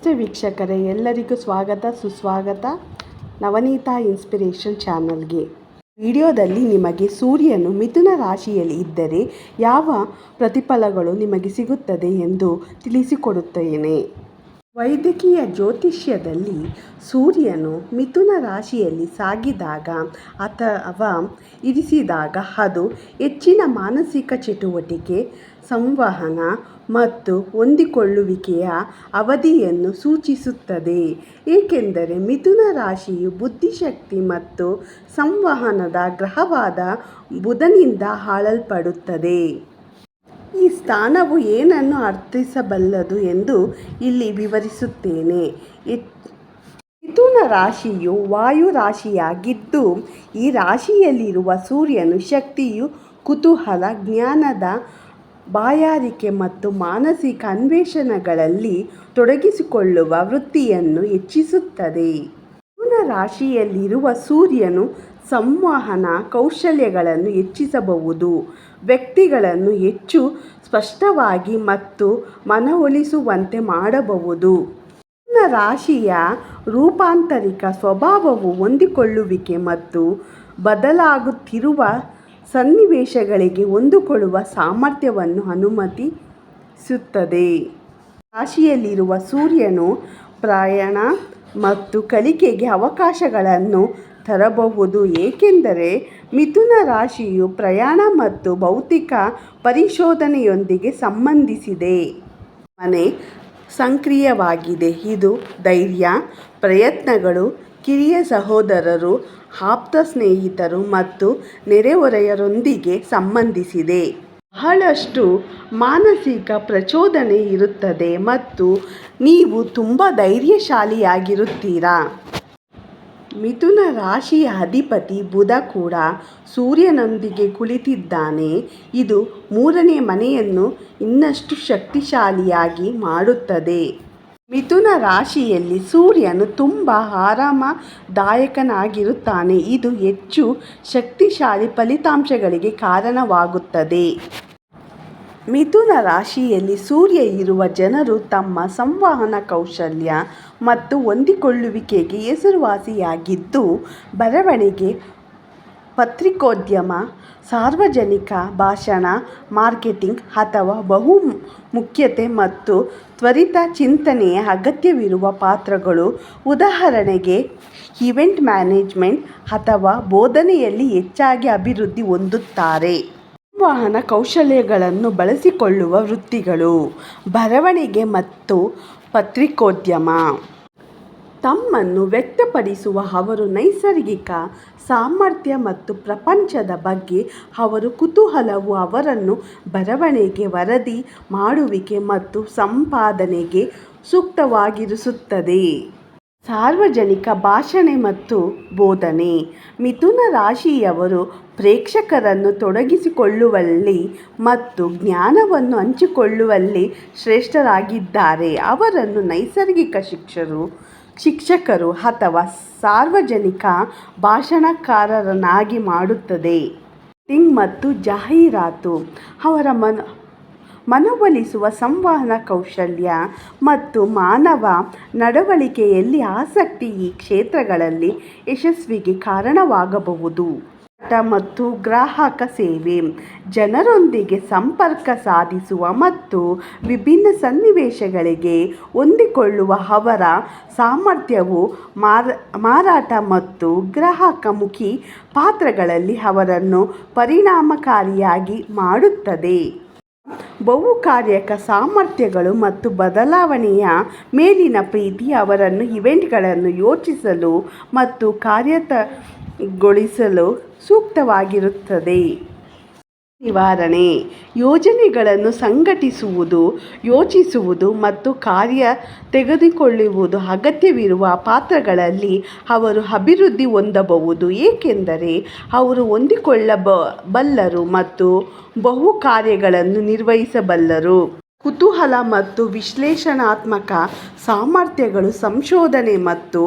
ನಮಸ್ತೆ ವೀಕ್ಷಕರೇ, ಎಲ್ಲರಿಗೂ ಸ್ವಾಗತ ಸುಸ್ವಾಗತ ನವನೀತಾ ಇನ್ಸ್ಪಿರೇಷನ್ ಚಾನಲ್ಗೆ. ವಿಡಿಯೋದಲ್ಲಿ ನಿಮಗೆ ಸೂರ್ಯನು ಮಿಥುನ ರಾಶಿಯಲ್ಲಿ ಇದ್ದರೆ ಯಾವ ಪ್ರತಿಫಲಗಳು ನಿಮಗೆ ಸಿಗುತ್ತದೆ ಎಂದು ತಿಳಿಸಿಕೊಡುತ್ತೇನೆ. ವೈದ್ಯಕೀಯ ಜ್ಯೋತಿಷ್ಯದಲ್ಲಿ ಸೂರ್ಯನು ಮಿಥುನ ರಾಶಿಯಲ್ಲಿ ಸಾಗಿದಾಗ ಅಥವಾ ಇರಿಸಿದಾಗ ಅದು ಹೆಚ್ಚಿನ ಮಾನಸಿಕ ಚಟುವಟಿಕೆ, ಸಂವಹನ ಮತ್ತು ಹೊಂದಿಕೊಳ್ಳುವಿಕೆಯ ಅವಧಿಯನ್ನು ಸೂಚಿಸುತ್ತದೆ. ಏಕೆಂದರೆ ಮಿಥುನ ರಾಶಿಯು ಬುದ್ಧಿಶಕ್ತಿ ಮತ್ತು ಸಂವಹನದ ಗ್ರಹವಾದ ಬುಧನಿಂದ ಆಳಲ್ಪಡುತ್ತದೆ. ಈ ಸ್ಥಾನವು ಏನನ್ನು ಅರ್ಥೈಸಬಲ್ಲದು ಎಂದು ಇಲ್ಲಿ ವಿವರಿಸುತ್ತೇನೆ. ಮಿಥುನ ರಾಶಿಯು ವಾಯು ರಾಶಿಯಾಗಿದ್ದು, ಈ ರಾಶಿಯಲ್ಲಿರುವ ಸೂರ್ಯನು ಶಕ್ತಿಯು ಕುತೂಹಲ, ಜ್ಞಾನದ ಬಾಯಾರಿಕೆ ಮತ್ತು ಮಾನಸಿಕ ಅನ್ವೇಷಣೆಗಳಲ್ಲಿ ತೊಡಗಿಸಿಕೊಳ್ಳುವ ವೃತ್ತಿಯನ್ನು ಹೆಚ್ಚಿಸುತ್ತದೆ. ಮಿಥುನ ರಾಶಿಯಲ್ಲಿರುವ ಸೂರ್ಯನು ಸಂವಹನ ಕೌಶಲ್ಯಗಳನ್ನು ಹೆಚ್ಚಿಸಬಹುದು, ವ್ಯಕ್ತಿಗಳನ್ನು ಹೆಚ್ಚು ಸ್ಪಷ್ಟವಾಗಿ ಮತ್ತು ಮನವೊಲಿಸುವಂತೆ ಮಾಡಬಹುದು. ಮಿಥುನ ರಾಶಿಯ ರೂಪಾಂತರಿಕ ಸ್ವಭಾವವು ಹೊಂದಿಕೊಳ್ಳುವಿಕೆ ಮತ್ತು ಬದಲಾಗುತ್ತಿರುವ ಸನ್ನಿವೇಶಗಳಿಗೆ ಹೊಂದಿಕೊಳ್ಳುವ ಸಾಮರ್ಥ್ಯವನ್ನು ಅನುಮತಿಸುತ್ತದೆ. ರಾಶಿಯಲ್ಲಿರುವ ಸೂರ್ಯನು ಪ್ರಯಾಣ ಮತ್ತು ಕಲಿಕೆಗೆ ಅವಕಾಶಗಳನ್ನು ತರಬಹುದು, ಏಕೆಂದರೆ ಮಿಥುನ ರಾಶಿಯು ಪ್ರಯಾಣ ಮತ್ತು ಬೌದ್ಧಿಕ ಪರಿಶೋಧನೆಯೊಂದಿಗೆ ಸಂಬಂಧಿಸಿದೆ. ಮನೆ ಸಕ್ರಿಯವಾಗಿದೆ, ಇದು ಧೈರ್ಯ, ಪ್ರಯತ್ನಗಳು, ಕಿರಿಯ ಸಹೋದರರು, ಆಪ್ತ ಸ್ನೇಹಿತರು ಮತ್ತು ನೆರೆಹೊರೆಯವರೊಂದಿಗೆ ಸಂಬಂಧಿಸಿದೆ. ಬಹಳಷ್ಟು ಮಾನಸಿಕ ಪ್ರಚೋದನೆ ಇರುತ್ತದೆ ಮತ್ತು ನೀವು ತುಂಬ ಧೈರ್ಯಶಾಲಿಯಾಗಿರುತ್ತೀರಾ. ಮಿಥುನ ರಾಶಿಯ ಅಧಿಪತಿ ಬುಧ ಕೂಡ ಸೂರ್ಯನೊಂದಿಗೆ ಕುಳಿತಿದ್ದಾನೆ. ಇದು ಮೂರನೇ ಮನೆಯನ್ನು ಇನ್ನಷ್ಟು ಶಕ್ತಿಶಾಲಿಯಾಗಿ ಮಾಡುತ್ತದೆ. ಮಿಥುನ ರಾಶಿಯಲ್ಲಿ ಸೂರ್ಯನು ತುಂಬ ಆರಾಮದಾಯಕನಾಗಿರುತ್ತಾನೆ, ಇದು ಹೆಚ್ಚು ಶಕ್ತಿಶಾಲಿ ಫಲಿತಾಂಶಗಳಿಗೆ ಕಾರಣವಾಗುತ್ತದೆ. ಮಿಥುನ ರಾಶಿಯಲ್ಲಿ ಸೂರ್ಯ ಇರುವ ಜನರು ತಮ್ಮ ಸಂವಹನ ಕೌಶಲ್ಯ ಮತ್ತು ಹೊಂದಿಕೊಳ್ಳುವಿಕೆಗೆ ಹೆಸರುವಾಸಿಯಾಗಿದ್ದು, ಬರವಣಿಗೆ, ಪತ್ರಿಕೋದ್ಯಮ, ಸಾರ್ವಜನಿಕ ಭಾಷಣ, ಮಾರ್ಕೆಟಿಂಗ್ ಅಥವಾ ಬಹುಮುಖ್ಯತೆ ಮತ್ತು ತ್ವರಿತ ಚಿಂತನೆಯ ಅಗತ್ಯವಿರುವ ಪಾತ್ರಗಳು, ಉದಾಹರಣೆಗೆ ಈವೆಂಟ್ ಮ್ಯಾನೇಜ್ಮೆಂಟ್ ಅಥವಾ ಬೋಧನೆಯಲ್ಲಿ ಹೆಚ್ಚಾಗಿ ಅಭಿವೃದ್ಧಿ ಹೊಂದುತ್ತಾರೆ. ಸಂವಹನ ಕೌಶಲ್ಯಗಳನ್ನು ಬಳಸಿಕೊಳ್ಳುವ ವೃತ್ತಿಗಳು, ಬರವಣಿಗೆ ಮತ್ತು ಪತ್ರಿಕೋದ್ಯಮ. ತಮ್ಮನ್ನು ವ್ಯಕ್ತಪಡಿಸುವ ಅವರ ನೈಸರ್ಗಿಕ ಸಾಮರ್ಥ್ಯ ಮತ್ತು ಪ್ರಪಂಚದ ಬಗ್ಗೆ ಅವರ ಕುತೂಹಲವು ಅವರನ್ನು ಬರವಣಿಗೆ, ವರದಿ ಮಾಡುವಿಕೆ ಮತ್ತು ಸಂಪಾದನೆಗೆ ಸೂಕ್ತವಾಗಿರಿಸುತ್ತದೆ. ಸಾರ್ವಜನಿಕ ಭಾಷಣ ಮತ್ತು ಬೋಧನೆ. ಮಿಥುನ ರಾಶಿಯವರು ಪ್ರೇಕ್ಷಕರನ್ನು ತೊಡಗಿಸಿಕೊಳ್ಳುವಲ್ಲಿ ಮತ್ತು ಜ್ಞಾನವನ್ನು ಹಂಚಿಕೊಳ್ಳುವಲ್ಲಿ ಶ್ರೇಷ್ಠರಾಗಿದ್ದಾರೆ. ಅವರನ್ನು ನೈಸರ್ಗಿಕ ಶಿಕ್ಷಕರು ಅಥವಾ ಸಾರ್ವಜನಿಕ ಭಾಷಣಕಾರರನ್ನಾಗಿ ಮಾಡುತ್ತದೆ. ಮಾರ್ಕೆಟಿಂಗ್ ಮತ್ತು ಜಾಹೀರಾತು. ಅವರ ಮನವೊಲಿಸುವ ಸಂವಹನ ಕೌಶಲ್ಯ ಮತ್ತು ಮಾನವ ನಡವಳಿಕೆಯಲ್ಲಿ ಆಸಕ್ತಿ ಈ ಕ್ಷೇತ್ರಗಳಲ್ಲಿ ಯಶಸ್ಸಿಗೆ ಕಾರಣವಾಗಬಹುದು. ಮಾರಾಟ ಮತ್ತು ಗ್ರಾಹಕ ಸೇವೆ. ಜನರೊಂದಿಗೆ ಸಂಪರ್ಕ ಸಾಧಿಸುವ ಮತ್ತು ವಿಭಿನ್ನ ಸನ್ನಿವೇಶಗಳಿಗೆ ಹೊಂದಿಕೊಳ್ಳುವ ಅವರ ಸಾಮರ್ಥ್ಯವು ಮಾರಾಟ ಮತ್ತು ಗ್ರಾಹಕಮುಖಿ ಪಾತ್ರಗಳಲ್ಲಿ ಅವರನ್ನು ಪರಿಣಾಮಕಾರಿಯಾಗಿ ಮಾಡುತ್ತದೆ. ಬಹುಕಾರ್ಯಕ ಸಾಮರ್ಥ್ಯಗಳು ಮತ್ತು ಬದಲಾವಣೆಯ ಮೇಲಿನ ಪ್ರೀತಿ ಅವರನ್ನು ಈವೆಂಟ್ಗಳನ್ನು ಯೋಜಿಸಲು ಮತ್ತು ಕಾರ್ಯಗತಗೊಳಿಸಲು ಸೂಕ್ತವಾಗಿರುತ್ತದೆ. ನಿವಾರಣೆ. ಯೋಜನೆಗಳನ್ನು ಸಂಘಟಿಸುವುದು, ಯೋಚಿಸುವುದು ಮತ್ತು ತೆಗೆದುಕೊಳ್ಳುವುದು ಅಗತ್ಯವಿರುವ ಪಾತ್ರಗಳಲ್ಲಿ ಅವರು ಅಭಿವೃದ್ಧಿ ಹೊಂದಬಹುದು, ಏಕೆಂದರೆ ಅವರು ಹೊಂದಿಕೊಳ್ಳಬಲ್ಲರು ಮತ್ತು ಬಹು ಕಾರ್ಯಗಳನ್ನು ನಿರ್ವಹಿಸಬಲ್ಲರು. ಕುತೂಹಲ ಮತ್ತು ವಿಶ್ಲೇಷಣಾತ್ಮಕ ಸಾಮರ್ಥ್ಯಗಳು ಸಂಶೋಧನೆ ಮತ್ತು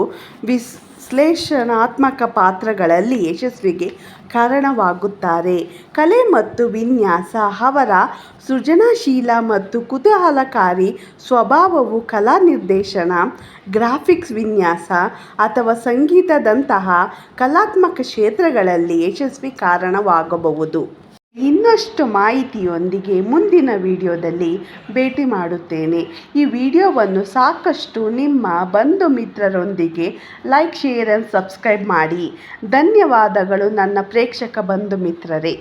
ವಿಶ್ಲೇಷಣಾತ್ಮಕ ಪಾತ್ರಗಳಲ್ಲಿ ಯಶಸ್ವಿಗೆ ಕಾರಣವಾಗುತ್ತಾರೆ. ಕಲೆ ಮತ್ತು ವಿನ್ಯಾಸ. ಅವರ ಸೃಜನಶೀಲ ಮತ್ತು ಕುತೂಹಲಕಾರಿ ಸ್ವಭಾವವು ಕಲಾ ನಿರ್ದೇಶನ, ಗ್ರಾಫಿಕ್ಸ್ ವಿನ್ಯಾಸ ಅಥವಾ ಸಂಗೀತದಂತಹ ಕಲಾತ್ಮಕ ಕ್ಷೇತ್ರಗಳಲ್ಲಿ ಯಶಸ್ವಿಗೆ ಕಾರಣವಾಗಬಹುದು. ಇನ್ನಷ್ಟು ಮಾಹಿತಿಯೊಂದಿಗೆ ಮುಂದಿನ ವಿಡಿಯೋದಲ್ಲಿ ಭೇಟಿ ಮಾಡುತ್ತೇನೆ. ಈ ವಿಡಿಯೋವನ್ನು ಸಾಕಷ್ಟು ನಿಮ್ಮ ಬಂಧು ಮಿತ್ರರೊಂದಿಗೆ ಲೈಕ್, ಶೇರ್ ಆ್ಯಂಡ್ ಸಬ್ಸ್ಕ್ರೈಬ್ ಮಾಡಿ. ಧನ್ಯವಾದಗಳು ನನ್ನ ಪ್ರೇಕ್ಷಕ ಬಂಧು ಮಿತ್ರರೇ.